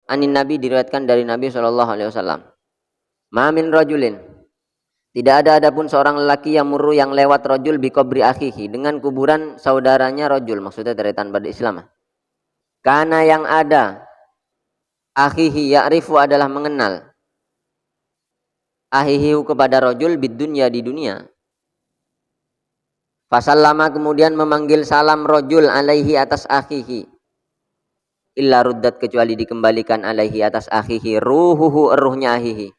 Anin Nabi, diriwayatkan dari Nabi sallallahu alaihi wasallam. Ma min rajulin, tidak ada adapun seorang lelaki yang murru yang lewat rajul bi qabri akhihi, dengan kuburan saudaranya rajul, maksudnya dari tanpa Islam. Karena yang ada akhihi ya'rifu adalah mengenal ahihi kepada rajul bid dunya di dunia. Fasallama kemudian memanggil salam rajul alaihi atas akhihi. Illa ruddat kecuali dikembalikan alaihi atas akhihi ruhuhu ruhnya akhihi.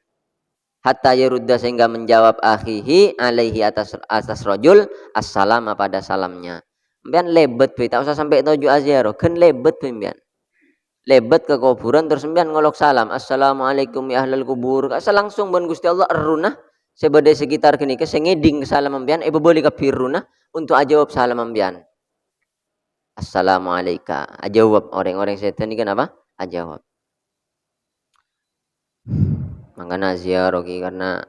Hatta yarudda sehingga menjawab akhihi alaihi atas rajul assalam pada salamnya. Mbian lebet we, tak usah sampai tuju aziarah, kan lebet we mbian. Lebet ke kuburan terus mbian ngolok salam. Assalamualaikum ya ahlal kubur. Asa langsung bon Gusti Allah erunah sebade sekitar kini ke sengeding salam mbian boleh ka pirunah untuk ajawab salam mbian. Assalamualaikum. Ajawab orang-orang setan ini kenapa? Ajawab. Makanya ziarah karena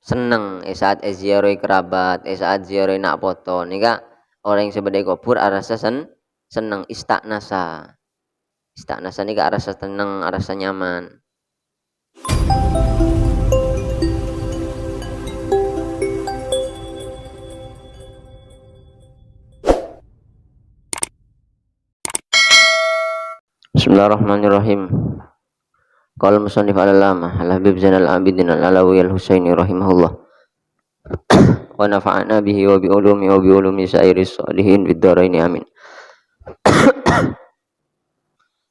seneng saat ziarah kerabat, saat ziarah nak foto nika orang yang sebagai kubur arasa seneng istaknasa. Istaknasa nika arasa tenang, arasa nyaman. Bismillahirrahmanirrahim. Qala musannif al-allamah al-habib Zainal Abidin al-Alawi al-Husaini rahimahullah. Wa nafa'ana bihi wa bi ulumi sairis salihin fid dharain amin.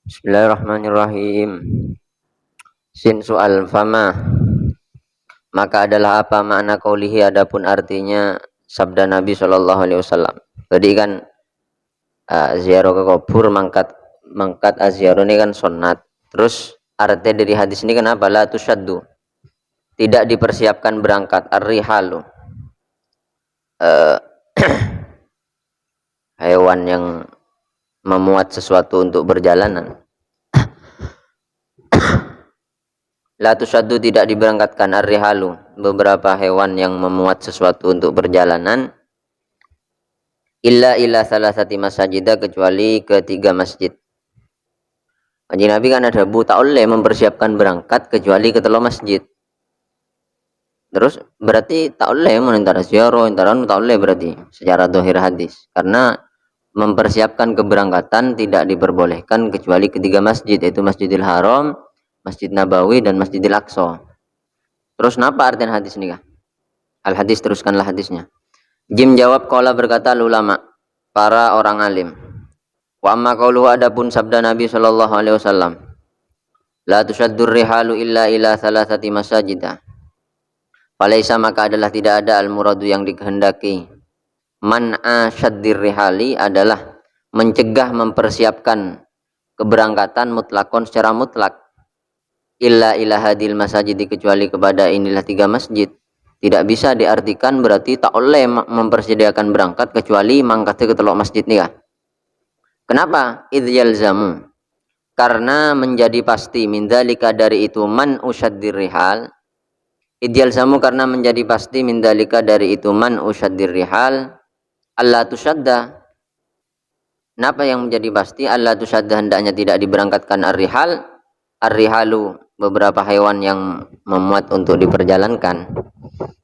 Bismillahirrahmanirrahim. Sin soal fama, maka adalah apa makna qaulihi, adapun artinya sabda Nabi sallallahu alaihi wasallam. Jadi kan ziarah ke kubur mangkat ziarah ini kan sunnat. Terus arti dari hadis ini kenapa? La tusyaddu, tidak dipersiapkan berangkat, ar-rihalu hewan yang memuat sesuatu untuk perjalanan. La tusyaddu, tidak diberangkatkan, ar-rihalu beberapa hewan yang memuat sesuatu untuk perjalanan, illa salasati masajidah, kecuali ketiga masjid. Kanjeng Nabi kan ada tak oleh mempersiapkan berangkat kecuali ke telur masjid. Terus berarti tak oleh menentara ziarah, entaran tak oleh berarti secara dohir hadis. Karena mempersiapkan keberangkatan tidak diperbolehkan kecuali ketiga masjid, yaitu Masjidil Haram, Masjid Nabawi, dan Masjidil Aqsa. Terus kenapa artian hadis ini kah? Al hadis, teruskanlah hadisnya. Jim jawab, qala berkata ulama, para orang alim. Wa amma qauluhu, adapun sabda Nabi sallallahu alaihi wasallam, la tushaddur rihalu illa ila salasati masajidah. Falaisa, maka adalah tidak ada al muradu yang dikehendaki. Man asyaddir rihali adalah mencegah mempersiapkan keberangkatan mutlakon secara mutlak. Illa ila hadil masajid, kecuali kepada inilah tiga masjid. Tidak bisa diartikan berarti tak oleh mempersediakan berangkat kecuali mangkat ke telok masjid nih kah? Kenapa? Idh yalzamu, karena menjadi pasti, min dzalika dari itu, man usyaddir rihal. Idh yalzamu, karena menjadi pasti, min dzalika dari itu, man usyaddir rihal, alla tusyadda. Kenapa yang menjadi pasti? Alla tusyadda, hendaknya tidak diberangkatkan ar-rihal. Ar-rihalu beberapa hewan yang memuat untuk diperjalankan.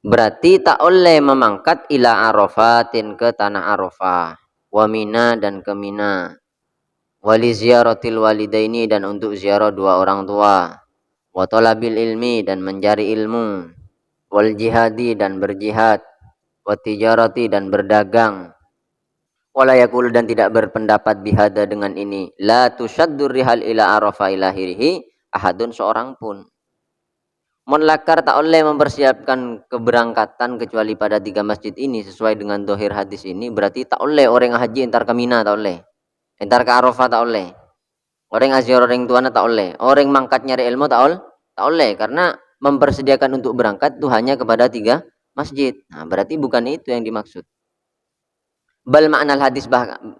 Berarti tak oleh memangkat ila Arafatin, ke tanah Arafah, wa Mina, dan ke Mina, wali ziyaratil walidaini, dan untuk ziarah dua orang tua, wa talabil ilmi, dan mencari ilmu, wal jihadi, dan berjihad, wa tijarati, dan berdagang, wala yakul, dan tidak berpendapat bihada, dengan ini, la tusyaddur rihal ila Arafah ilahirihi ahadun, seorang pun. Monlakar, tak oleh mempersiapkan keberangkatan kecuali pada tiga masjid ini sesuai dengan dohir hadis ini. Berarti tak oleh orang haji entar ke Mina, tak oleh. Entar ke Arafah, tak oleh. Orang aziarah orang tuana, tak oleh. Orang mangkat nyari ilmu, tak oleh. Karena mempersediakan untuk berangkat itu hanya kepada tiga masjid. Nah, berarti bukan itu yang dimaksud. Bal makna hadis,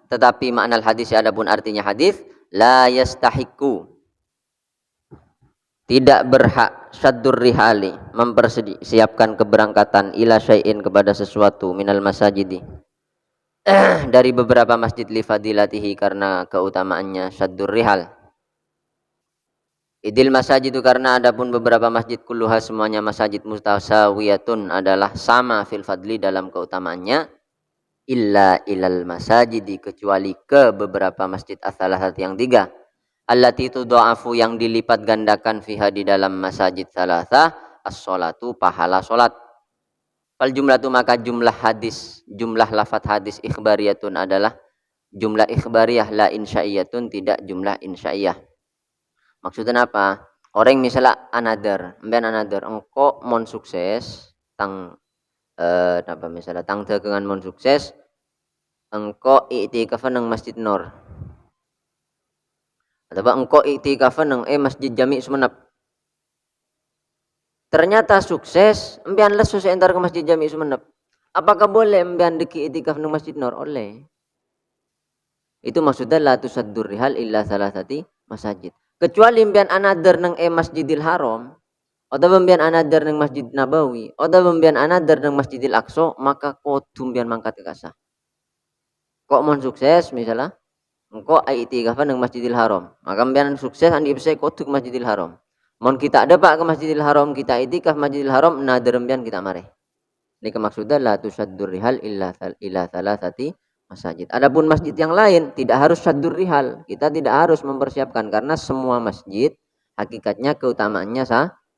tetapi makna hadis adapun artinya hadis, la yastahiku, tidak berhak, syaddur rihali, mempersiapkan keberangkatan, ila syai'in, kepada sesuatu, minal masajidi, dari beberapa masjid, li fadilatihi, karena keutamaannya syaddur rihal. Idil masajid itu karena adapun beberapa masjid kulluha semuanya masajid mustasawiyatun adalah sama fil fadli dalam keutamaannya, illa ilal masajid kecuali ke beberapa masjid as-salasat yang tiga, allati tudha'afu yang dilipat gandakan fiha di dalam masajid salasa as-sholatu pahala salat. Fal jumlatu maka jumlah lafadz hadis ikhbariyatun adalah jumlah ikhbariyah, la insya'iyatun tidak jumlah insya'iyah. Maksudnya apa? Orang misalnya another engko mon sukses tang apa misalnya tang dagangan mon sukses engko i'tikafan nang Masjid Nur. Atau engko i'tikafan nang Masjid Jami' Sumenep. Ternyata sukses, empian lesu entar ke Masjid Jami' Sumenep. Apakah boleh empian deki i'tikaf nang Masjid Nur? Oleh. Itu maksudnya la tusaddur rihal illa salasati masajid. Kecuali mbian another nang Masjidil Haram atau mbian another nang Masjid Nabawi atau mbian another nang Masjidil Aqsa, maka kudu mbian mangkat ke kasah. Kok mon sukses misalnya engko i'tikafan nang Masjidil Haram, maka mbian sukses andi bisa kudu ke Masjidil Haram. Mon kita ada pak ke Masjidil Haram, kita i'tikaf Masjidil Haram, another mbian kita mare. Ini maksudnya la tusaddur rihal illa salasati masjid. Adapun masjid yang lain tidak harus saddur rihal. Kita tidak harus mempersiapkan karena semua masjid hakikatnya keutamaannya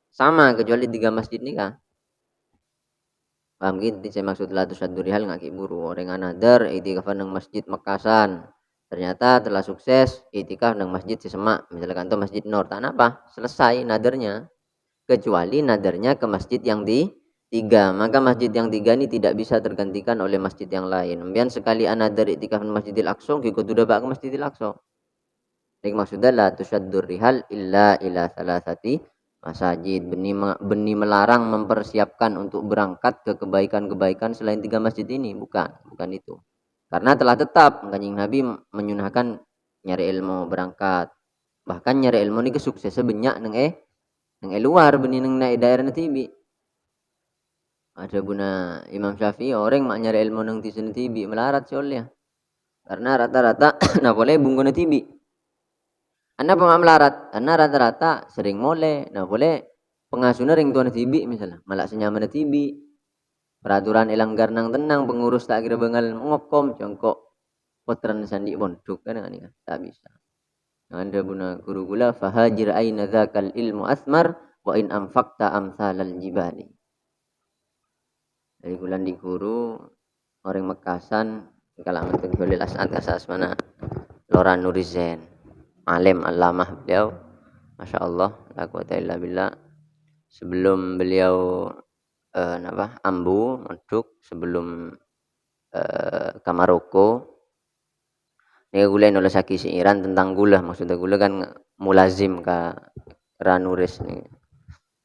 sama kecuali 3 masjid nih kan. Paham gitu? Saya maksud la saddur rihal ngaki buru. Orang another i'tikaf nang Masjid Mekasan. Ternyata telah sukses i'tikaf nang Masjid Sisemak. Misalkan tuh Masjid Nur. Tak apa? Selesai nadernya. Kecuali nadernya ke masjid yang di 3, maka masjid yang 3 ini tidak bisa tergantikan oleh masjid yang lain. Kemudian sekali another i'tikaf Masjidil Aqsa, kita sudah bak ke Masjidil Aqsa. Ini maksudnya la tusaddur rihal illa ila salasati masajid. Beni melarang mempersiapkan untuk berangkat ke kebaikan-kebaikan selain 3 masjid ini, bukan itu. Karena telah tetap Kanjeng Nabi menyunahkan nyari ilmu berangkat. Bahkan nyari ilmu ini kesuksesan banyak nang luar benih nang daerah tibi. Ada guna Imam Syafi'i orang mak nyari ilmu nang tisun tibi melarat soalnya. Karena rata-rata nah boleh bungguna tibi. Anda pemam melarat karena rata-rata sering mole, nah boleh pengasuna ring tuan tibi misalnya, malah senyaman tibi. Peraturan elanggar nang tenang, pengurus tak kira bengal ngokom jongkok potran sandi pondok kan ini tak bisa. Anda guna guru gula fahajir aina dzakal ilmu asmar wa in anfaqta amsalal jibali. Dari bulan di guru orang Mekasan kalau mentuk Khalil As'ad kasas mana Lora Nurizen alim alamah beliau Masya Allah la quwata illa billah. Sebelum beliau ambu meduk sebelum ke Maroko ini gula nulis saki siiran tentang gula, maksudnya gula kan mulazim ke Ranuris nih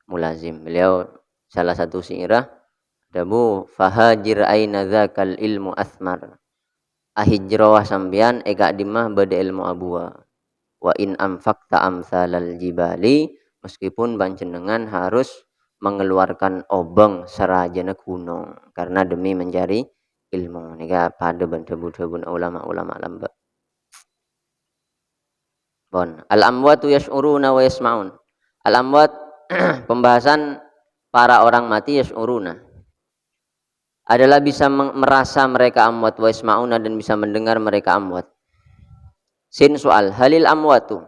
mulazim. Beliau salah satu siirah dabu fahajir aina dzakal ilmu asmar ahijrawah sambian ega dimah bade ilmu abua wa in anfaqta amsalal jibali, meskipun panjenengan harus mengeluarkan obeng serajana gunung karena demi mencari ilmu. Nika pada bentuk-bentuk ulama-ulama lamba. Bon, al amwatu yash'uruna wa yasma'un. Al amwat pembahasan para orang mati yash'uruna adalah bisa merasa mereka amwat wa isma'una dan bisa mendengar mereka amwat. Sin soal halil amwatu.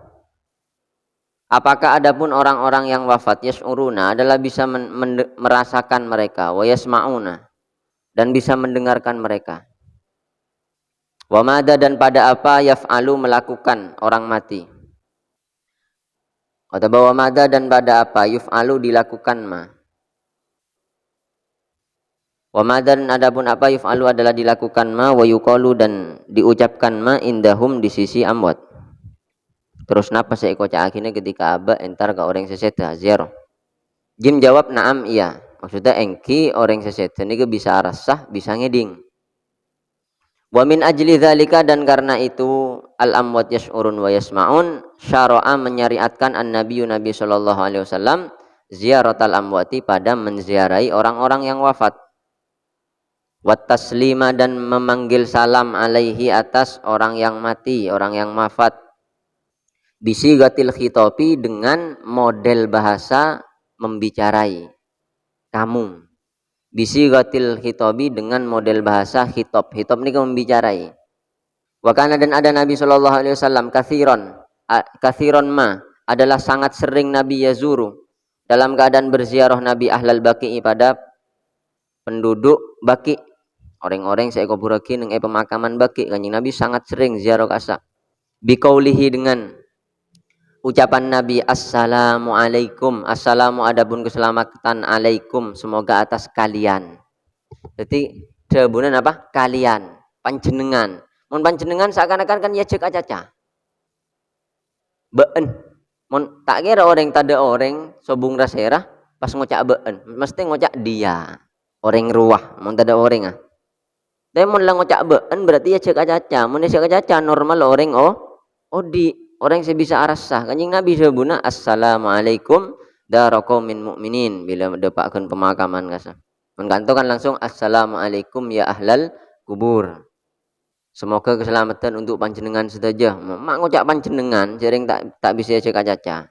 Apakah adapun orang-orang yang wafat yas'uruna adalah bisa merasakan mereka wa yasma'una dan bisa mendengarkan mereka. Wa mada dan pada apa yaf'alu melakukan orang mati. Atau bahwa mada dan pada apa yuf'alu dilakukan ma. Wa madan adapun apa yuf'alu adalah dilakukan ma wa yuqalu dan diucapkan ma indahum di sisi amwat. Terus napa saya kocak akhirnya ketika aba entar ke orang seseta zero. Jim jawab naam iya. Maksudnya engki orang seseta ini bisa rasah bisa ngeding. Wa min ajli dzalika dan karena itu al amwat yash'urun wa yasma'un syara'a menyariatkan an-nabiyyu Nabi sallallahu alaihi wasallam ziyaratal amwati pada menziarahi orang-orang yang wafat. Wat taslima dan memanggil salam alaihi atas orang yang mati, orang yang wafat. Bisigatil khitobi, dengan model bahasa membicarai kamu. Bisigatil khitobi, dengan model bahasa khitob. Khitob ini membicarai. Wa kana, dan ada Nabi sallallahu alaihi wasallam kathiron ma, adalah sangat sering Nabi yazuru, dalam keadaan berziarah Nabi ahlal baqi'i, pada penduduk Baqi, orang-orang saya kuburaki neng pemakaman Baqi. Kanjeng Nabi sangat sering ziarah kasa. Biqaulihi, dengan ucapan Nabi, assalamu alaikum. Assalamu, adapun keselamatan, alaikum, semoga atas kalian. Jadi jawabannya apa? Kalian, panjenengan. Mun panjenengan seakan-akan kan ya cek aja. Beun. Mun tak kira orang tada orang sobung rasera pas ngocak beun, mesti ngocak dia. Orang ruah, mun tada orang ah. Tapi mun lang ngocak beun berarti ya cek aja. Mun cek aja normal orang di orang sebisa arasah. Kanjeng Nabi sebuna assalamualaikum daraqaumin mukminin, bila depakeun pemakaman kasa. Mun kanto kan langsung assalamualaikum ya ahlal kubur. Semoga keselamatan untuk panjenengan saja. Mak ngocak panjenengan sering tak bisa cek aja.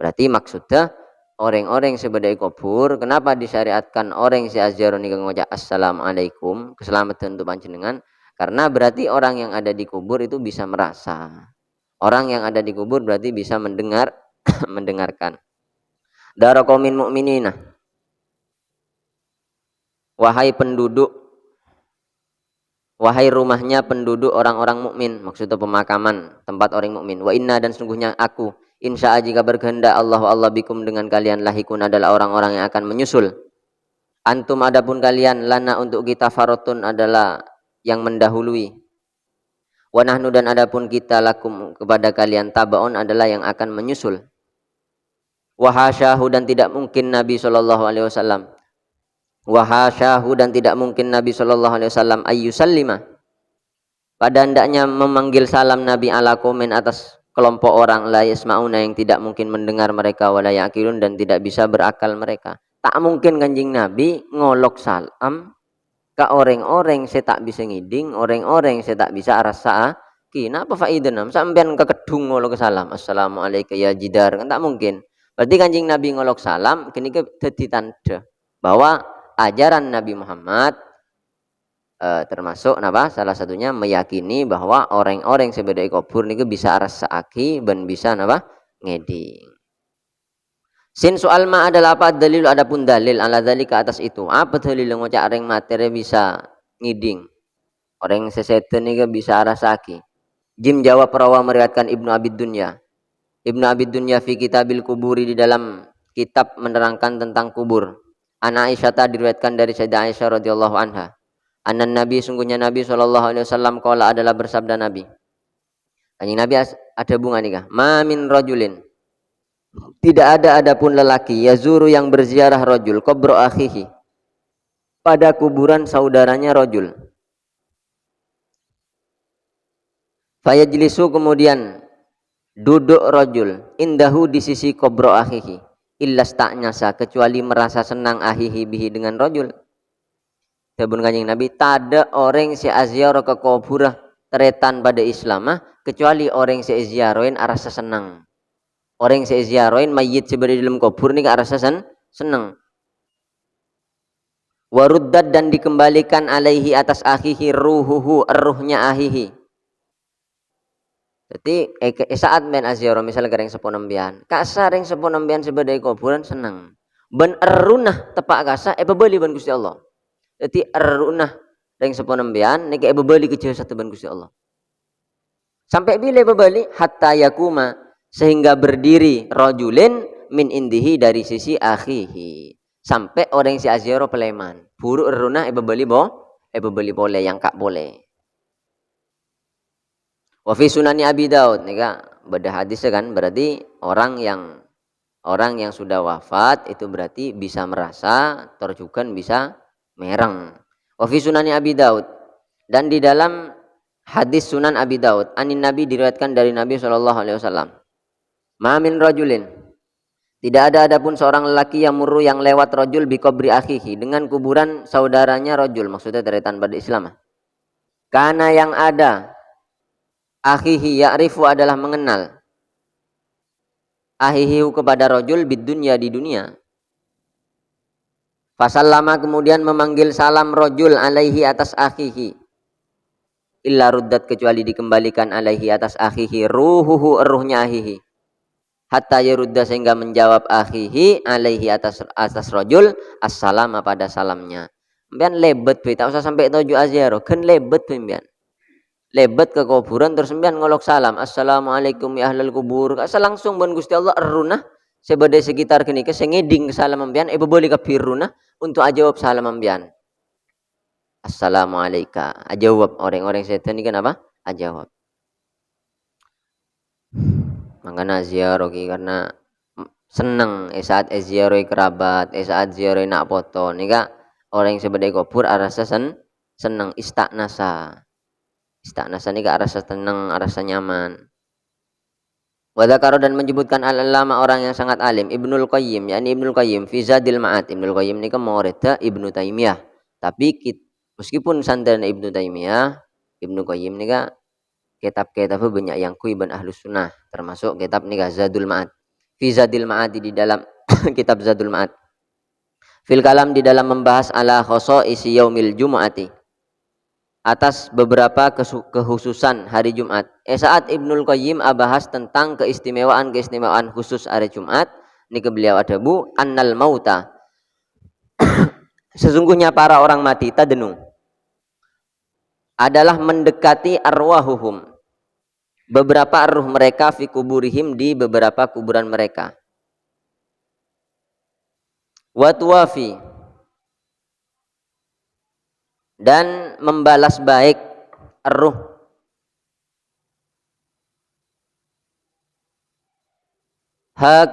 Berarti maksudnya orang-orang sebadai kubur, kenapa disyariatkan orang si azjarun ini ngocak assalamualaikum, keselamatan untuk panjenengan? Karena berarti orang yang ada di kubur itu bisa merasa. Orang yang ada di kubur berarti bisa mendengar mendengarkan. Daraqaumin mu'minina. Wahai penduduk, wahai rumahnya penduduk orang-orang mukmin, maksudnya pemakaman tempat orang mukmin. Wa inna, dan sungguhnya aku, insya jika berkehendak Allah bikum, dengan kalian, lahikun, adalah orang-orang yang akan menyusul. Antum, adapun kalian, lana, untuk kita, farotun, adalah yang mendahului. Wa nahnu, dan adapun kita, lakum, kepada kalian, tabaun, adalah yang akan menyusul. Wa hasyahu, dan tidak mungkin Nabi sallallahu alaihi wasallam. Wa hasyahu, dan tidak mungkin Nabi sallallahu alaihi wasallam ayyusallima, pada hendaknya memanggil salam Nabi ala qaumin, atas kelompok orang, la yasmauna, yang tidak mungkin mendengar mereka, wala yaqilun, dan tidak bisa berakal mereka. Tak mungkin Kanjeng Nabi ngolok salam ke orang-orang saya tak bisa ngiding, orang-orang saya tak bisa arasa. Kenapa faidanam sampean ke kedung ngolok salam assalamualaikum ya jidar, kan tak mungkin. Berarti Kanjeng Nabi ngolok salam kini ke dadi tanda bahwa ajaran Nabi Muhammad termasuk napa salah satunya meyakini bahwa orang-orang sebedai kubur niku bisa rasaaki dan bisa napa ngeding. Sin soal ma adalah apa dalil, adapun dalil ala dzalika atas itu. Apa dalil ngocak areng materi bisa ngiding. Orang seseten niku bisa rasaki. Jim jawab perawa meriwayatkan Ibnu Abi Dunya. Ibnu Abi Dunya fi Kitabil Kuburi, di dalam kitab menerangkan tentang kubur. Ana Aisyah diriwayatkan dari Sayyidah Aisyah radhiyallahu anha. Anan Nabi, sungguhnya Nabi sallallahu alaihi wasallam qala, adalah bersabda Nabi. Kanjeng Nabi ada bunga nikah. Ma min rajulin, tidak ada adapun lelaki, yazuru, yang berziarah, rajul qabra akhihi, pada kuburan saudaranya rajul. Fayajlisu, kemudian duduk rajul, indahu, di sisi qabra akhihi, illas ta'nyasa, kecuali merasa senang, ahihi, bihi, dengan rajul. Sabun Kanjeng Nabi, tada orang si aziarah ke kuburah teretan pada Islamah, kecuali orang si ziarahin arasa senang. Orang si ziarahin mayit sebagai dalam kubur ni arasa senang. Waruddad, dan dikembalikan alaihi, atas akhihi, ruhuhu, ruhnya ahihi. Jadi saat men aziarah misal gareng seponembian, kasa ring seponembian sebagai kuburan senang. Ben erunah tepak kasa bebeli ban Gusti Allah. Jadi erunah ring seponembian niki bebeli ke satu ban Gusti Allah. Sampai bila bebeli hatta yakuma, sehingga berdiri rajulin min indihi, dari sisi akhihi, sampai orang si aziarah peleman. Buruk erunah bebeli bebeli boleh, yang kak boleh. Wa fi sunani Abi Daud, nika beda hadis kan, berarti orang yang sudah wafat itu berarti bisa merasa, terjukan bisa mereng. Wa fi sunani Abi Daud, dan di dalam hadis Sunan Abi Daud, anin Nabi, diriwayatkan dari Nabi sallallahu alaihi wasallam. Ma min rajulin, tidak ada adapun seorang lelaki yang murru, yang lewat rajul bi qabri akhihi, dengan kuburan saudaranya rajul, maksudnya teretan pada Islam. Karena yang ada akhihi ya'rifu, adalah mengenal, ahihi kepada rojul bid dunya di dunia. Fasallama kemudian memanggil salam rojul alaihi atas akhihi. Illa ruddat kecuali dikembalikan alaihi atas akhihi ruhuhu ruhnya akhihi. Hatta yarudda sehingga menjawab akhihi alaihi atas rojul assalama pada salamnya. Mbian lebet be, tak usah sampai tujuh aziarah, kan lebet be mbian. Lebet ke kuburan terus mbian ngolok salam, assalamualaikum ya ahlal kubur. Asa langsung ben Gusti Allah erunah sebade sekitar kini ke sengeding salam mbian boleh ke birunah untuk ajawab salam mbian. Assalamualaikum. Ajawab orang-orang setan ini kan apa? Ajawab. Makanya ziarah karena seneng saat ziarah kerabat, saat ziarah nak foto nika orang yang sebagai kubur arasa seneng istaknasa nika arasa seneng arasa nyaman. Wadakaro dan menyebutkan al-alama orang yang sangat alim Ibnul Qayyim, yakni Ibnul Qayyim fi Zadil Ma'ad. Ibnul Qayyim nika murid Ibnu Taimiyah, tapi meskipun sandaran Ibnu Taimiyah, Ibnu Qayyim nika kitab-kitab banyak yang kuiban ahlus sunnah, termasuk kitab nika Zadul Ma'ad. Fi Zadil Ma'ad di dalam kitab Zadul Ma'ad. Fil kalam di dalam membahas ala khosoisi yaumil jumu'ati, atas beberapa kekhususan hari Jumat. Saat Ibnul Qayyim bahas tentang keistimewaan khusus hari Jumat, niki beliau ada bu annal mauta. Sesungguhnya para orang mati tadenu adalah mendekati arwahuhum, beberapa ruh mereka fi kuburihim di beberapa kuburan mereka. Wa tuwafi dan membalas baik ruh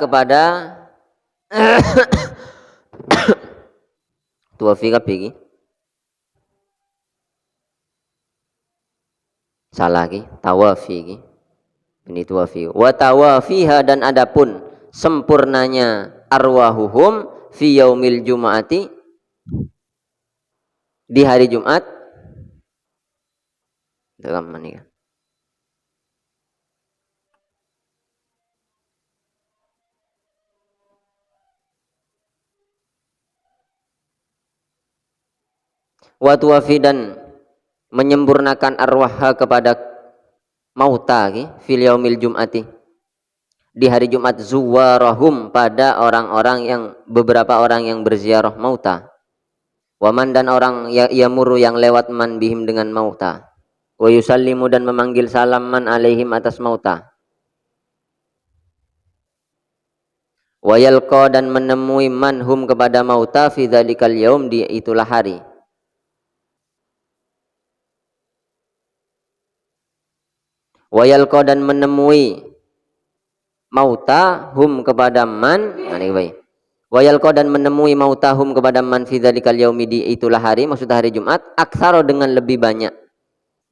kepada tuwafi kapiki salah ki tawafi ki ini tuwafi wa tawafiha dan adapun sempurnanya arwahuhum fi yaumil jumu'ati di hari Jumat dalam menikah. Wa tuwafi dan menyempurnakan arwah kepada mauta fil yaumil jum'ati di hari Jumat zuwarahum pada orang-orang yang beberapa orang yang berziarah mauta. Waman dan orang yamuru yang lewat man bihim dengan mauta. Wa yusallimu dan memanggil salam man alaihim atas mauta. Wa yalqa dan menemui man hum kepada mauta fi dzalikal yaum di itulah hari. Wa yalqa dan menemui mauta hum kepada man baik. Wa yalqa dan menemui mautahum kepada man fi dzalikal yaumi di itulah hari, maksud hari Jumat, aksaro dengan lebih banyak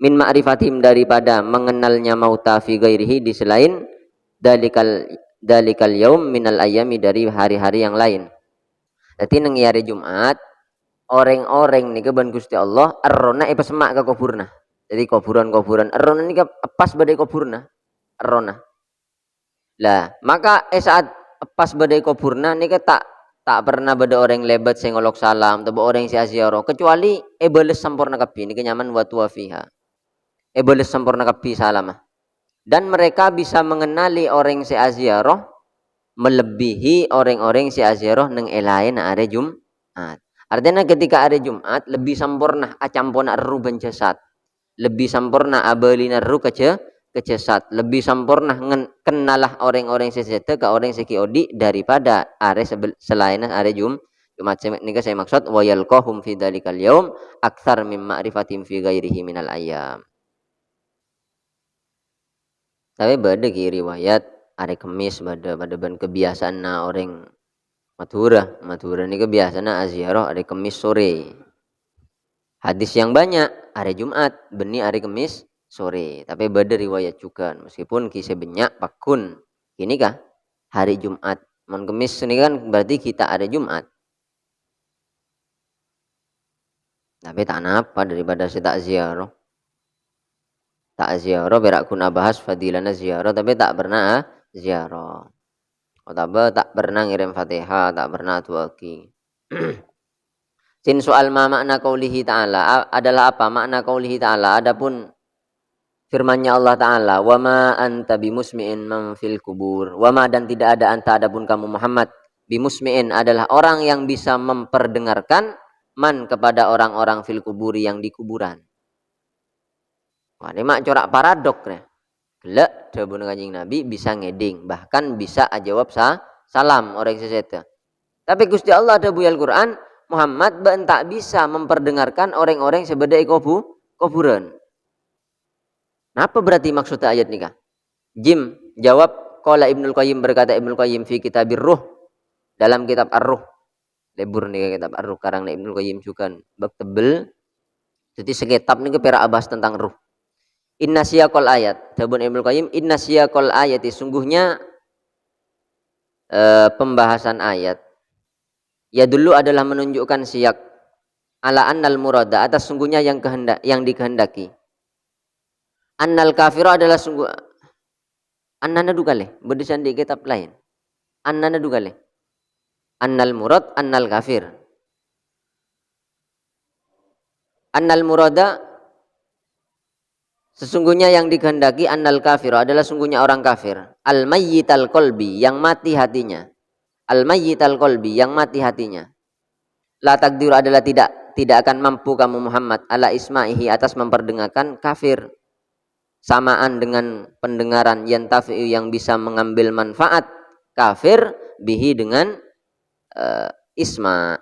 min ma'rifatihim daripada mengenalnya mauta fi ghairihi di selain dalikal yaum minal ayami dari hari-hari yang lain. Jadi nang hari Jumat orang-orang nika ban Gusti Allah errona semak ke kuburna. Jadi kuburan-kuburan errona nika pas badai kuburna errona. Lah maka saat pas badai kuburna nika tak pernah beda orang lebat sing ngolok salam atau orang si aziarah kecuali bales sempurna kapi ini kenyaman watu wafiha bales sempurna kapi salam dan mereka bisa mengenali orang si aziarah melebihi orang-orang si aziarah neng elain are Jumat. Artinya ketika hari Jumat lebih sempurna acampona ru bencesat, lebih sempurna abalina ru kecesat, lebih sempurna kenalah orang-orang sesete ke orang sekiodi daripada are selain are Jumat. Ini saya maksud wa yalqahum fi dzalikal yaum aktsar mim ma'rifatim fi ghairihi minal ayyam. Tapi beda ki riwayat are Kemis beda ban kebiasaan orang Madura ini kebiasaan aziarah are Kemis sore. Hadis yang banyak hari Jumat beni hari Kemis sore, tapi beda riwayat juga meskipun kisah banyak pakun ini kah hari Jumat mon Kemis ini kan berarti kita hari Jumat, tapi tak napa daripada si tak ziarah berak guna bahas fadilana ziarah tapi tak pernah ziarah. tak pernah ngirim Fatihah, tak pernah tuaki. Sin soal makna qaulihi ta'ala adalah apa? Makna qaulihi ta'ala adapun firman-Nya Allah Ta'ala, wa ma anta bimusmi'in man fil kubur. Wa ma dan tidak ada anta adapun kamu Muhammad bimusmi'in adalah orang yang bisa memperdengarkan man kepada orang-orang fil kuburi yang di kuburan. Wah, ini mak corak paradok nih. Gelek dawuh Kanjeng Nabi bisa ngeding, bahkan bisa jawab salam orang sesete. Tapi Gusti Allah ada buyal Quran, Muhammad tak bisa memperdengarkan orang-orang sebedai kuburan. Apa berarti maksud ayat nikah? Jim jawab, qala Ibnul Qayyim berkata Ibnul Qayyim fi Kitabir Ruh dalam kitab Ar-Ruh. Lebur nih kitab Ar-Ruh karang Ibnul Qayyim juga bak tebel. Jadi sekitab nih pera abas tentang ruh. Inna siyaqal ayat, dabun Ibnul Qayyim, inna siyaqal ayati sungguhnya pembahasan ayat. Ya dulu adalah menunjukkan siyak ala annal murada atas sungguhnya yang dikehendaki. Annal kafira adalah sungguh annana dugale berdesan di kitab lain. Annana dugale. Annal murad annal kafir. Annal murada sesungguhnya yang dikehendaki annal kafir adalah sungguhnya orang kafir. Al mayyital qalbi yang mati hatinya. Al mayyital qalbi yang mati hatinya. La takdir adalah tidak akan mampu kamu Muhammad ala isma'ihi atas memperdengarkan kafir. Samaan dengan pendengaran yantafi'u yang bisa mengambil manfaat kafir bihi dengan isma.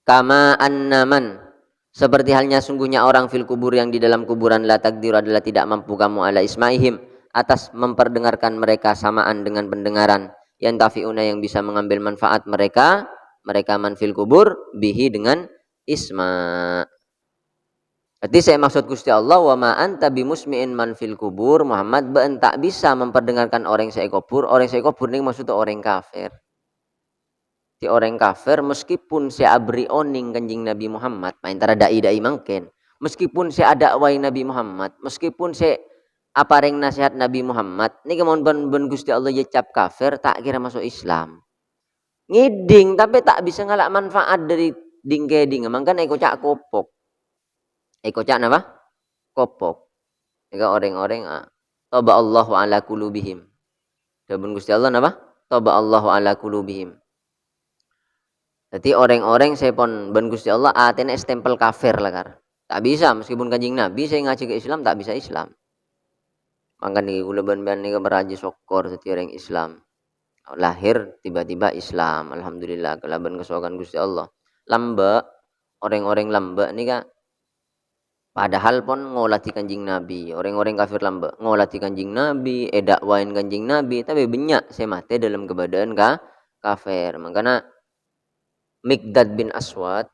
Kama annaman seperti halnya sungguhnya orang fil kubur yang di dalam kuburan la takdir adalah tidak mampu kamu ala ismaihim atas memperdengarkan mereka samaan dengan pendengaran yang tafiuna yang bisa mengambil manfaat mereka man fil kubur bihi dengan isma. Berarti saya maksud Gusti Allah wa ma anta bimusmi'in man fil kubur Muhammad tak bisa memperdengarkan orang saya kubur ini maksudnya orang kafir. Di orang kafir meskipun saya abri oning Kanjeng Nabi Muhammad main tara dai mangken meskipun saya ada wai Nabi Muhammad meskipun saya apa ring nasihat Nabi Muhammad ni kemon ben Gusti Allah ye cap kafir tak kira masuk Islam ngiding tapi tak bisa ngalak manfaat dari ding mangkan eko cak kopok eko cak napa kopok eko orang-orang toba Allahu ala qulubihim dabun Gusti Allah napa toba Allahu ala qulubihim. Jadi orang-orang saya pun ben Gusti Allah atene stempel kafir lah kar. Tak bisa meskipun Kanjeng Nabi saya ngaji ke Islam tak bisa Islam. Mangkan iki kula ben-ben niki meraji syukur dadi orang Islam. Lahir tiba-tiba Islam, alhamdulillah kelaban kesukaan Gusti Allah. Lambe orang-orang lambe nika padahal pun ngolati Kanjeng Nabi, orang-orang kafir lambe ngolati Kanjeng Nabi, dakwain Kanjeng Nabi, tapi banyak saya mati dalam keadaan kafir. Makanya Mikdad bin Aswad,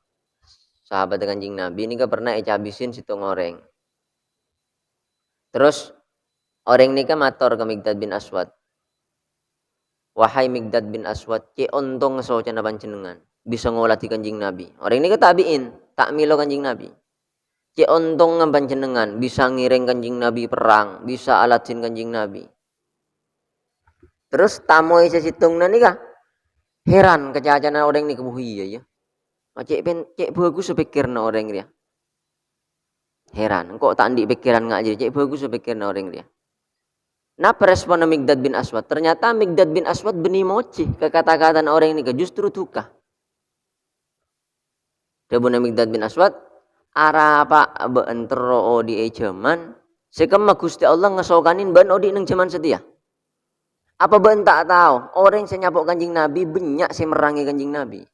sahabat Kanjeng Nabi ini pernah habisin situ ngoreng. Terus orang ini mator ke Mikdad bin Aswad. Wahai Mikdad bin Aswad, ci ontong ngesocan panjenengan bisa ngolati Kanjeng Nabi. Orang ini tabiin, tak milo Kanjeng Nabi. Ci ontong panjenengan bisa ngiring Kanjeng Nabi perang, bisa alatin Kanjeng Nabi. Terus tamoy sa situng nika heran kecacanan orang ini kebuhi ya. Cek bagus sepikirna orang dia. Heran, kok tak andik pikiran ngak jadi cek bagus sepikirna orang dia. Napa respon Mikdad bin Aswad? Ternyata Mikdad bin Aswad beni moci ke kata-kata orang ini justru duka. Dabun Mikdad bin Aswad ara apa beentero di zaman sekema Gusti Allah ngesokanin ban odi nang zaman setia. Apa ben tak tahu orang yang nyapok Kanjeng Nabi banyak sih merangi Kanjeng Nabi.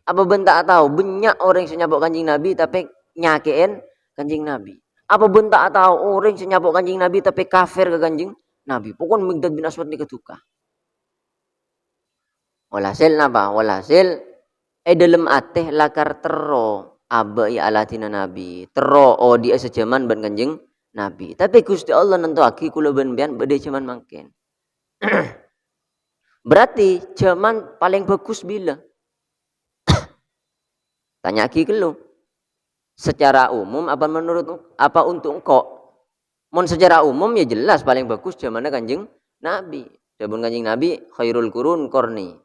Apa ben tak tahu banyak orang yang nyapok Kanjeng Nabi tapi nyakein Kanjeng Nabi. Apa ben tak tahu orang yang nyapok Kanjeng Nabi tapi kafir ke Kanjeng Nabi. Pokoknya Mikdad bin Aswad ni ketuka. Walhasil napa? Walhasil dalam ateh lakar tero aba ya alatina Nabi. Tero dia sejaman ban Kanjeng Nabi. Tapi Gusti Allah nentuaki kula ben-ben bede jaman mangken. Berarti zaman paling bagus bila? Tanya ki kelu. Secara umum apa menurut apa untuk engkau? Mon secara umum ya jelas paling bagus zamannya Kanjeng Nabi. Sabun Kanjeng Nabi khairul qurun qarni.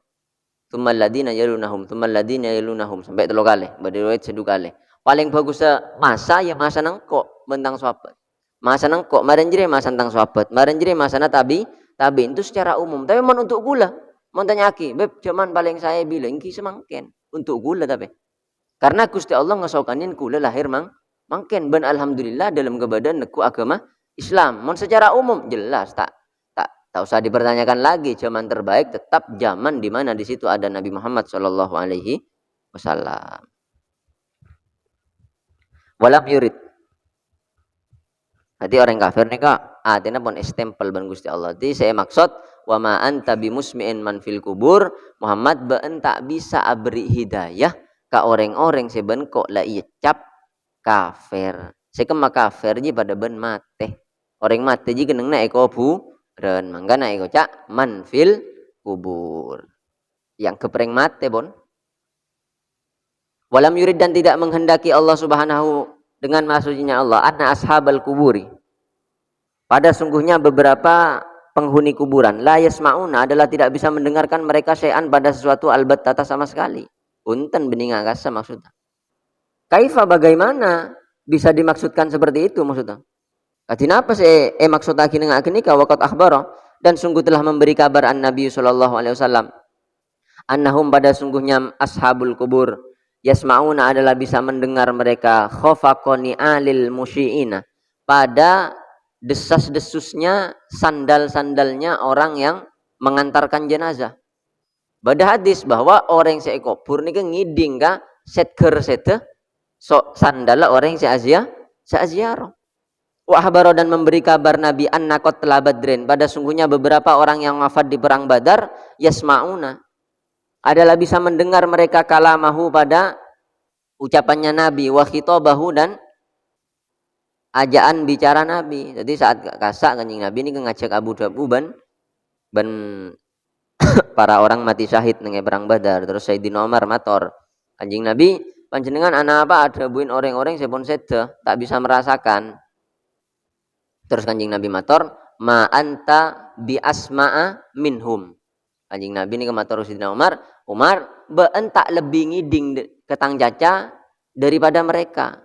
Tsummal ladina yalunahum, tsummal ladina yalunahum sampai 3 kali, beriwayat 1 kali. Paling bagus masa ya masa nengko bentang sahabat. Masa nengko maran jere masa tentang sahabat, maran jere masana tabiin itu secara umum. Tapi mon untuk gula, mon tanyaki, beb cuman paling saya bilang ki semangken untuk gula tapi. Karena Gusti Allah ngesokanin gula lahir mangken ben alhamdulillah dalam kebadan neku agama Islam. Mon secara umum jelas tak usah dipertanyakan lagi, zaman terbaik tetap zaman di mana di situ ada Nabi Muhammad Shallallahu Alaihi Wasallam. Walam yurid. Jadi orang kafir nih kak, artinya pun stempel ban Gusti Allah. Jadi saya maksud wa ma anta bimusmi'in man fil kubur, Muhammad ben tak bisa abri hidayah ka orang-orang seben kok la icap kafir. Sekema kafir ji pada ben mate. Orang mate ji keneng na eko bu ren mangga na eko cak man fil kubur. Yang kepreng mate bon. Walam yurid dan tidak menghendaki Allah Subhanahu dengan maksudnya Allah anna ashabal kuburi. Pada sungguhnya beberapa penghuni kuburan la yasmauna adalah tidak bisa mendengarkan mereka syai'an pada sesuatu albattata sama sekali. Punten bening akasa maksudnya. Kaifa bagaimana bisa dimaksudkan seperti itu maksudnya? Katina apa sih maksud lagi dengan akinika waqat akhbara dan sungguh telah memberi kabar an Nabi sallallahu alaihi wasallam annahum pada sungguhnya ashabul kubur yasmauna adalah bisa mendengar mereka khafaqani alil musyiina pada desas-desusnya sandal-sandalnya orang yang mengantarkan jenazah. Pada hadis bahwa orang yang kubur ni ngiding ka setker sete so sandal orang yang seaziarah. Wa ahbaro dan memberi kabar Nabi anna qatla badrin pada sungguhnya beberapa orang yang wafat di perang Badar yasmauna adalah bisa mendengar mereka kalamahu pada ucapannya Nabi wa khitabahu dan ajaan bicara Nabi. Jadi saat kasak Kanjeng Nabi ini ngajak Abu Dhabu ban para orang mati syahid nang perang Badar. Terus Sayyidina Umar mator, Kanjeng Nabi panjenengan ana apa ada buin orang-orang sepon seda tak bisa merasakan. Terus Kanjeng Nabi mator, ma anta bi asma'a minhum. Kanjeng Nabi ini kemator Sayyidina Umar beun tak lebih ngiding ketang caca daripada mereka.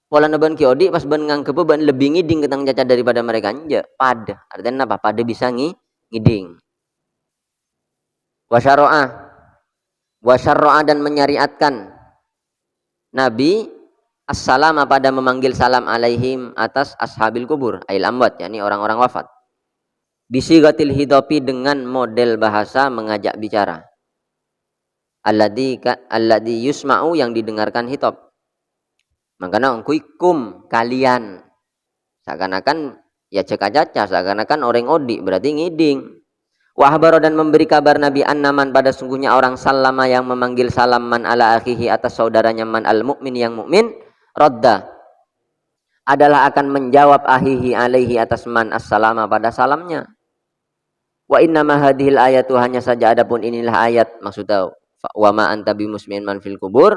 Pola naban kiodi pas ben ngangkep ben lebih ngiding ketang caca daripada mereka anja pada. Artinya apa? Pada bisa ngiding. Wasyarro'a dan menyariatkan Nabi as-salama pada memanggil salam alaihim atas ashabil kubur ail amwat yakni orang-orang wafat bisigatil hidopi dengan model bahasa mengajak bicara alladhi yusma'u yang didengarkan hitop makanya kum kalian seakan-akan ya cek aja seakan-akan orang odi berarti ngiding. Wahbaro dan memberi kabar Nabi annaman pada sungguhnya orang salama yang memanggil salam man ala akhihi atas saudaranya man al mukmin yang mukmin radda adalah akan menjawab ahihi alaihi atas man as-salama pada salamnya. Wa innama hadhil ayatu hanya saja adapun inilah ayat maksudnya wa ma anta bimusmin man fil kubur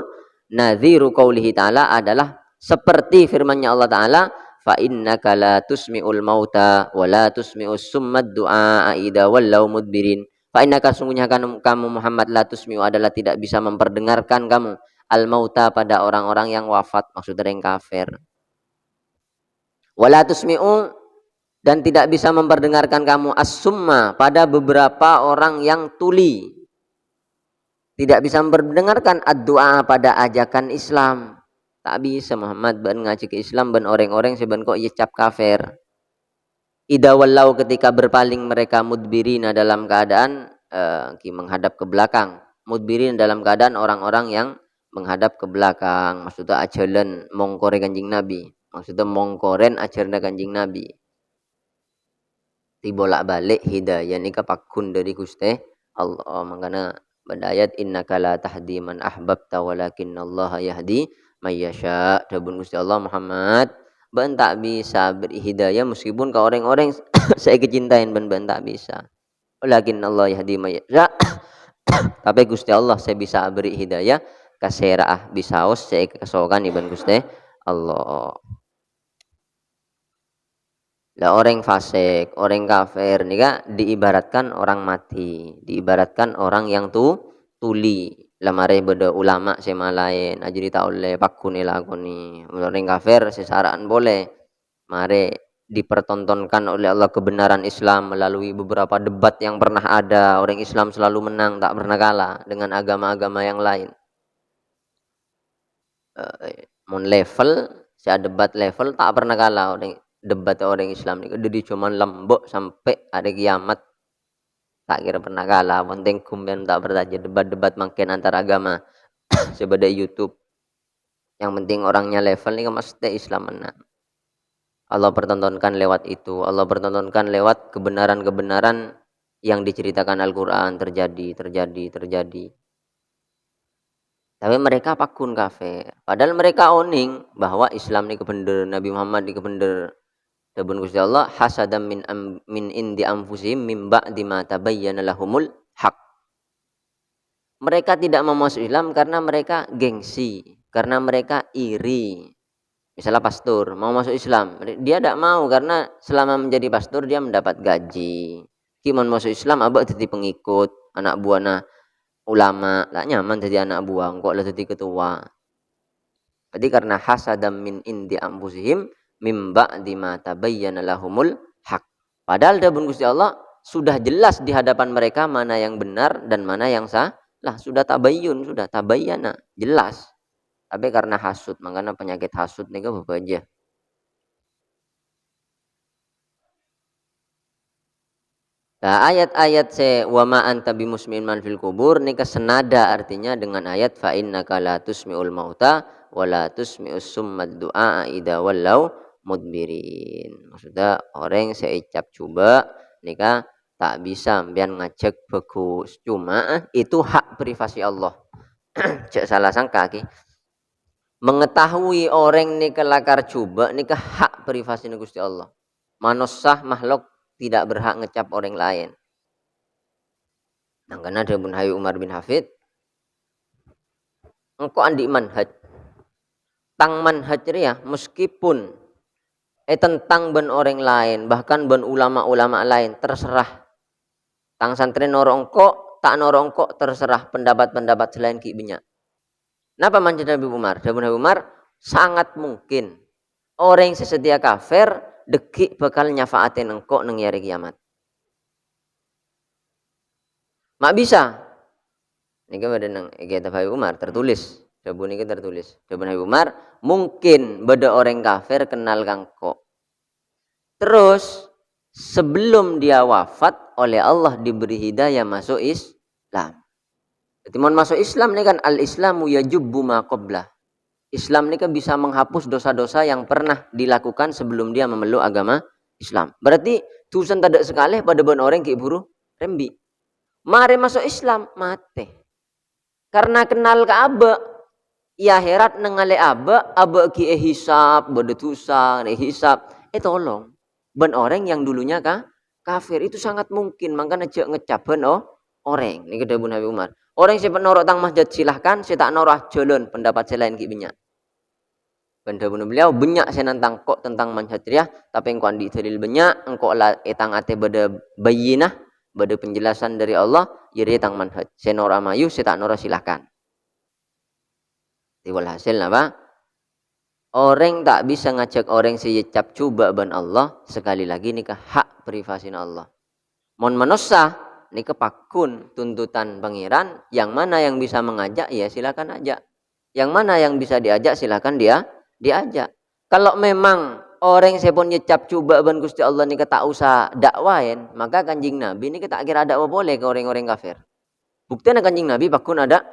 nadhiru qaulihi ta'ala adalah seperti firman-Nya Allah Ta'ala fa innaka la tusmi'ul mauta wa la tusmi'us summad du'a aida wallau mudbirin. Fa innaka sungguhnya kamu Muhammad la tusmi'u adalah tidak bisa memperdengarkan kamu al mauta pada orang-orang yang wafat maksudnya yang kafir. Wa la tusmi'u dan tidak bisa memperdengarkan kamu as-summa pada beberapa orang yang tuli. Tidak bisa memperdengarkan ad-du'a pada ajakan Islam. Tak bisa Muhammad ban ngaji ke Islam ban orang-orang seben kok yecap kafir. Ida wallau ketika berpaling mereka mudbirina dalam keadaan menghadap ke belakang. Mudbirin dalam keadaan orang-orang yang menghadap ke belakang. Maksudnya ajalan mongkore Kanjeng Nabi. Maksudnya mongkoren ajarna Kanjeng Nabi. Tibolak balik hidayah ni kapakun dari Gusti Allah. Makanya pada ayat innaka la tahdi man ahbabta walakinnallaha yahdi mayyasha. Dabun Gusti Allah Muhammad ben tak bisa beri hidayah meskipun ke orang-orang saya kecintain ben tak bisa. Walakinnallaha yahdi mayyasha. Tapi Gusti Allah saya bisa beri hidayah kaseraah bisaos saya kesokan iban Gusti Allah. Lah orang fasik, orang kafir nika diibaratkan orang mati, diibaratkan orang yang tuli. Lamare beda ulama sema lain, ajri tak oleh pakune lakoni. Orang kafir sesaraan boleh. Mare dipertontonkan oleh Allah kebenaran Islam melalui beberapa debat yang pernah ada. Orang Islam selalu menang, tak pernah kalah dengan agama-agama yang lain. Mon level, saya debat level tak pernah kalah orang debat orang Islam ni. Jadi cuma lembok sampai ada kiamat. Tak kira pernah kalah. Penting kumben tak bertaja debat-debat makin antar agama. Sebeda YouTube. Yang penting orangnya level ni mesti Islam menang. Allah pertontonkan lewat itu. Allah pertontonkan lewat kebenaran-kebenaran yang diceritakan Al-Quran terjadi. Tapi mereka pakun kafir. Padahal mereka oning bahwa Islam ni kebener, Nabi Muhammad ni kebener. Dabun Gusti Allah hasadam min indi anfusihim min ba'di ma tabayyana lahumul haq. Mereka tidak mau masuk Islam karena mereka gengsi, karena mereka iri. Misalnya pastor mau masuk Islam, dia tidak mau karena selama menjadi pastor dia mendapat gaji. Kimon masuk Islam abah jadi pengikut, anak buahnya ulama, lah nyaman jadi anak buah, kok lah jadi ketua. Jadi karena hasadam min indi anfusihim mim ba'di ma tabayyana lahumul haq. Padahal dabun Gusti Allah sudah jelas di hadapan mereka mana yang benar dan mana yang salah. Sudah tabayyun, sudah tabayyana, jelas. Tapi karena hasud, makanya penyakit hasud nih apa aja. Nah, ayat-ayat wa ma anta bimusmi'in man fil kubur nih senada artinya dengan ayat fa innaka la tusmi'ul mauta wa la tusmi'us summad du'a idza wallau mudbirin. Maksudnya orang seicap coba nika tak bisa mbian ngajak bagus. Cuma itu hak privasi Allah. Cek salah sangka ki. Mengetahui orang nika lakar coba nika hak privasi Gusti Allah. Manusia makhluk tidak berhak ngecap orang lain. Nah, karena ada Bun Hayu Umar bin Hafid. Engkau andi manhaj. Tang manhaj ya, meskipun tentang ben orang lain, bahkan ben ulama-ulama lain, terserah. Tang santri norongko, tak norongko, terserah pendapat-pendapat selain ki binyak. Napa manjat Nabi Umar? Nabi Umar sangat mungkin orang yang sesedia kafir dekik bakal nyafaatin engkau nang hari kiamat. Mak bisa. Niki pada nang kita Nabi Umar tertulis. Dabu niki tertulis. Dabu Nabi Umar mungkin beda orang kafir kenal kangko. Terus sebelum dia wafat oleh Allah diberi hidayah masuk Islam. Jadi mau masuk Islam ni kan al-Islamu yajubbu ma qablah. Islam ni kan bisa menghapus dosa-dosa yang pernah dilakukan sebelum dia memeluk agama Islam. Berarti tusan tak ada sekali pada ben orang ki buru rembi. Mari masuk Islam mate. Karena kenal ke aba, ya herat nengale aba ki hisab, berdosa, hisab. Tolong. Ben orang yang dulunya kafir itu sangat mungkin makanya ngecap ben orang. Ini kedua Nabi Umar. Orang yang norok tang masjid silahkan, saya tak norah jalan pendapat selain ki banyak. Pendapat beliau banyak saya nantang kok tentang manhajriyah, tapi engkau andi dalil banyak, engkau lah etang ate beda bayinah, beda penjelasan dari Allah, jadi tang manhaj. Saya norah mayu, saya tak norah silahkan. Tiwal hasil apa? Orang tak bisa ngajak orang seyecap coba ban Allah, sekali lagi nikah hak privasi Allah. Mon manusia ini kepakun tuntutan pangeran, yang mana yang bisa mengajak ya silakan ajak, yang mana yang bisa diajak silakan diajak. Kalau memang orang saya pun nyecap coba ban Gusti Allah ni tak usah dakwain, maka kanjing Nabi ni tak kira dakwah boleh ke orang-orang kafir. Buktinya kanjing Nabi pakun ada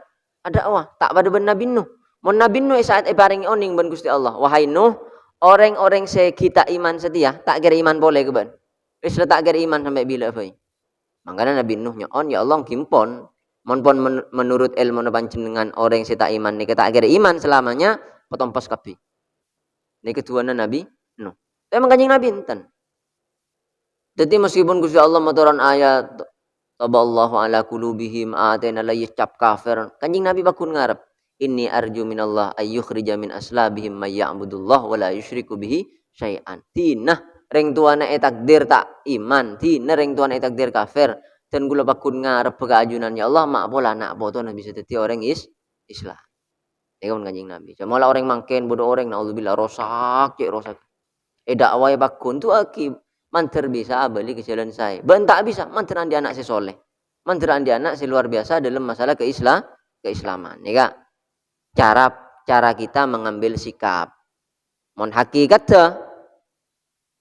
dakwah tak pada ban Nabi Nuh. Mon Nabi Nuh saat paring oning ban Gusti Allah, wahai Nuh, orang-orang saya kita iman setia tak kira iman boleh ke ban. Wis tak kira iman sampai bila bae. Makanya Nabi Nuh nyon ya Allah kimpon monpon menurut ilmu panjenengan orang yang tak iman ni kita akhir iman selamanya potong pos kapi. Ini ketuanya Nabi Nuh. Tapi kanjeng Nabi enten. Jadi meskipun Gusti Allah motoran ayat taballahu ala qulubihim atena la yacap kafir. Kanjeng Nabi bakun ngarep. Inni arju minallah ayyukhrija min aslabihim may ya'budullah wa la yusyriku bihi syai'an. Tinah ring tuane takdir tak iman dina ring tuane takdir kafir dan gula bakun ngarep keajunan ya Allah mak pola anak boto bisa dadi orang Islam. Iku Kanjeng Nabi. Cuma orang mangken bodoh orang naudzubillah rosak cek rosak. Dakwah bakun tu aki manter bisa balik ke jalan saya. Tak bisa manteran dia anak si soleh. Manteran dia anak si luar biasa dalam masalah keislaman. Ya kak? Cara kita mengambil sikap. Mon hakikat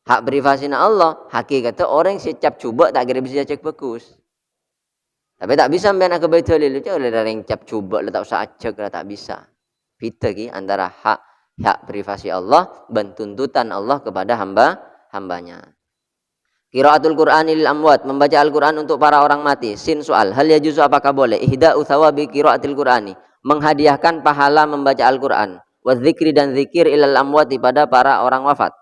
hak privasi na Allah. Hakikat orang siap coba tak kira bisa cek bagus. Tapi tak bisa mbak nak kebaik dalil itu oleh orang cap coba lah tak usah cek lah tak bisa. Beda ki antara hak privasi Allah dan tuntutan Allah kepada hambanya. Qiraatul Qur'ani lil amwat, membaca Al-Qur'an untuk para orang mati. Sin soal, hal yajuzu apakah boleh ihda'u thawabi qiraatil Qur'ani, menghadiahkan pahala membaca Al-Qur'an, wa dzikri dan zikir ilal amwat pada para orang wafat.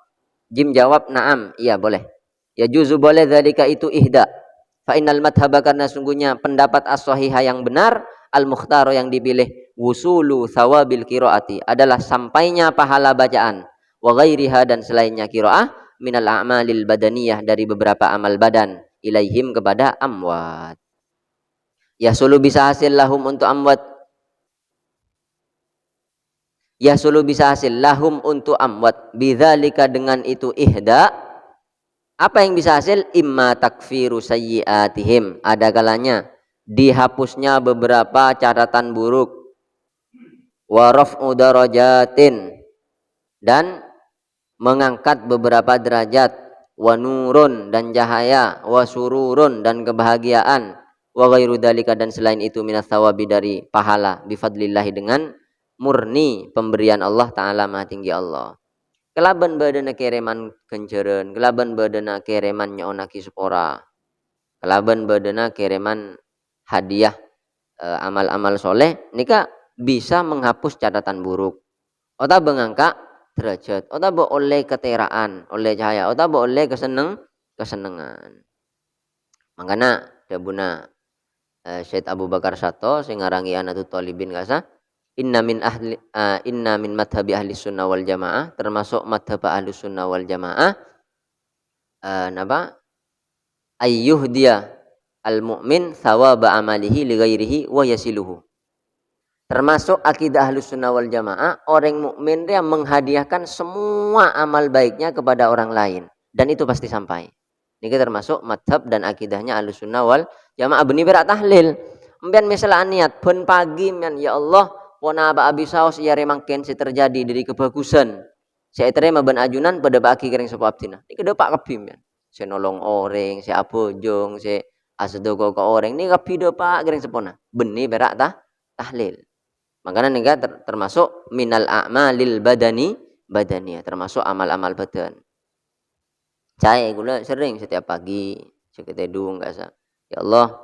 Jim jawab na'am, iya boleh. Yajuzu boleh dzalika itu ihda. Fa innal madhhaba karena sungguhnya pendapat as-sahihah yang benar, al-mukhtaro yang dipilih, wusulu thawabil qiraati adalah sampainya pahala bacaan, wa ghairiha dan selainnya qiraah minal a'malil badaniyah dari beberapa amal badan ilaihim kepada amwat. Yasulu bisa hasil lahum untuk amwat. Yasulu bisa hasil lahum untuk amwat. Bidzalika dengan itu ihda. Apa yang bisa hasil? Imma takfiru sayyiatihim. Ada kalanya dihapusnya beberapa catatan buruk. Wa raf'u darajatin dan mengangkat beberapa derajat, wa nurun dan cahaya, wa sururun dan kebahagiaan, wa ghairu dzalika dan selain itu minas thawabi dari pahala bifadlillah dengan murni pemberian Allah taala maha tinggi Allah. Kelaban badana kereman kenceren, kelaban badana kereman nyaonaki sepora, kelaban badana kereman hadiah amal-amal soleh nika bisa menghapus catatan buruk atau mengangkat derajat, atau oleh keteraan, oleh cahaya, atau oleh kesenengan. Makanya dabuna Syed Abu Bakar Sato sing ngarangi Anatul Talibin kasa, inna min madhabi ahli sunnah wal jamaah, termasuk madhab ahli sunnah wal jamaah napa ayyuh dia al mu'min thawaba amalihi li ghairihi wa yasiluhu. Termasuk akidah Ahlus Sunnah wal Jamaah, orang mukmin dia menghadiahkan semua amal baiknya kepada orang lain dan itu pasti sampai. Ini termasuk madhab dan akidahnya Ahlus Sunnah wal Jamaah. Beni berak tahlil. Mbian misalnya niat ben pagi men ya Allah, pona aba abi saos ya remangken terjadi dari kebagusan. Saya terima ben ajunan pada baki kering sapa abdina. Iki depak kebim men. Saya nolong orang, saya abojong, saya asedoko ke orang. Ini kebi depak kering sepona. Beni berak tahlil. Makanya nih termasuk minal a'malil badaniyah, termasuk amal-amal badan. Saya gula sering setiap pagi cek tedung kasa. Ya Allah,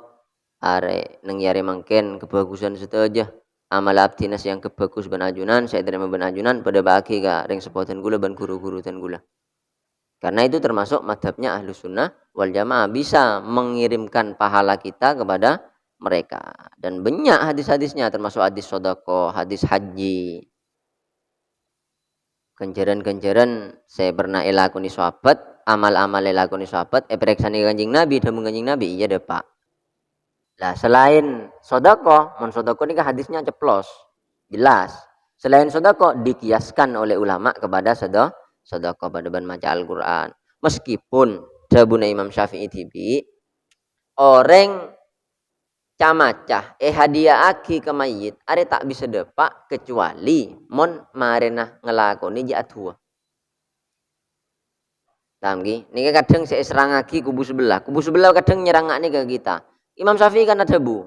are nang yare mangken kebagusan setuju amal abdinas yang kebagus benajunan, saya terima benajunan pada baki ka ring sepoten gula ban guru-guru dan gula. Karena itu termasuk madhabnya Ahlus Sunnah wal Jamaah, bisa mengirimkan pahala kita kepada mereka. Dan banyak hadis-hadisnya termasuk hadis sodako, hadis haji. Kenjaran-kenjaran saya pernah elakoni sahabat, amal-amal elakoni sahabat, pereksani Kanjeng Nabi, demu Kanjeng Nabi, iya deh Pak. Lah selain sodako, mon sodako ini kan hadisnya ceplos, jelas. Selain sodako dikiaskan oleh ulama kepada sodako pada ban maca Al-Quran. Meskipun dabuna Imam Syafi'i tibi, orang camacah hadiah aki ke mayit are tak bisa depak kecuali mon marena ngelakoni jatuh. Tamgi, niki kadang saya serang aki kubu sebelah kadang nyerang nih ke kita. Imam Syafi'i kan ada bu.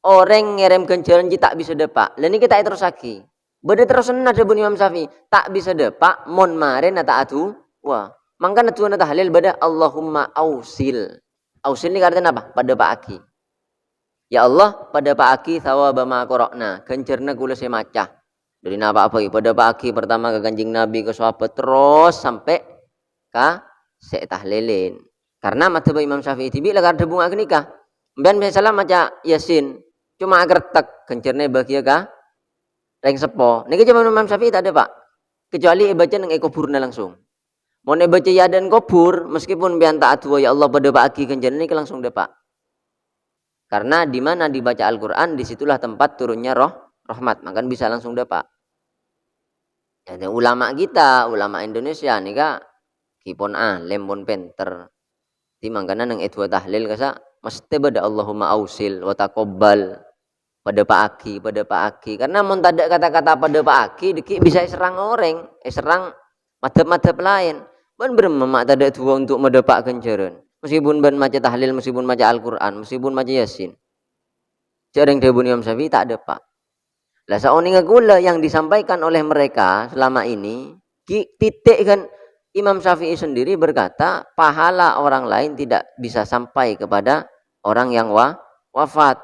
Orang ngirim kenjaran tak bisa depak. Lain kita terus aki. Beda terus ada bu Imam Syafi'i tak bisa depak mon marena tak atu. Wah, mangkana tuan tahlil beda Allahumma ausil. Ausil ini artinya apa? Pada pak aki. Ya Allah, pada pagi thawaba ma qara'na, ganjarna kula semacah. Dari napa apa pada pagi pertama ke Kanjeng Nabi ke sahabat terus sampai ka sek tahlilin. Karena madhab Imam Syafi'i tibi lah kada bunga nikah. Mben misalnya maca Yasin, cuma gertek ganjarna bahagia ka reng sepo. Niki cuma Imam Syafi'i tak ada, Pak. Kecuali baca nang kuburna langsung. Mau baca ya dan kubur meskipun pian taat wa ya Allah pada pagi kenjen ini langsung depak. Karena di mana dibaca Al-Qur'an disitulah tempat turunnya rahmat, maka bisa langsung depak. Ya, ulama kita, ulama Indonesia nih kak, kipon lempon penter. Di mangkana nang edwa tahlil kasa mesti pada Allahumma ausil wa taqabbal pada Pak Aki karena mun tak ada kata-kata pada Pak Aki diki bisa serang orang serang madhab-madhab lain ban bermemak tak ada dua untuk mendapat kenjaran meskipun ban maca tahlil meskipun maca Al-Quran meskipun maca Yasin jarang dia Imam Syafi'i tak ada pak lah saoning gula yang disampaikan oleh mereka selama ini titik kan Imam Syafi'i sendiri berkata pahala orang lain tidak bisa sampai kepada orang yang wafat.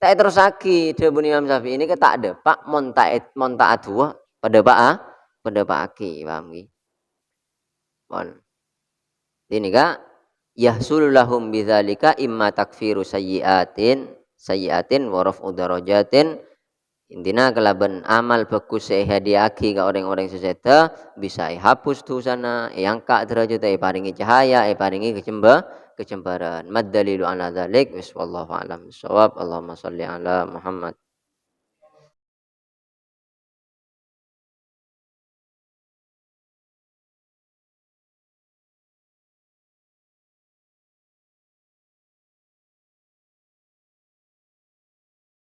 Tak terus lagi Debun Imam Syafi'i ini tak ada pak monta adwa pada pak aki paham ki bon ini kak yahsul lahum bidzalika imma takfiru sayyiatin wa raf'u darajatin intina kelaban amal bagus hadiaki ka orang-orang seseda bisa hapus dosana angkat derajat paringi cahaya paringi kecembaran mad dalilu ala dzalik wis wallahu alam bissawab Allahumma sholli ala Muhammad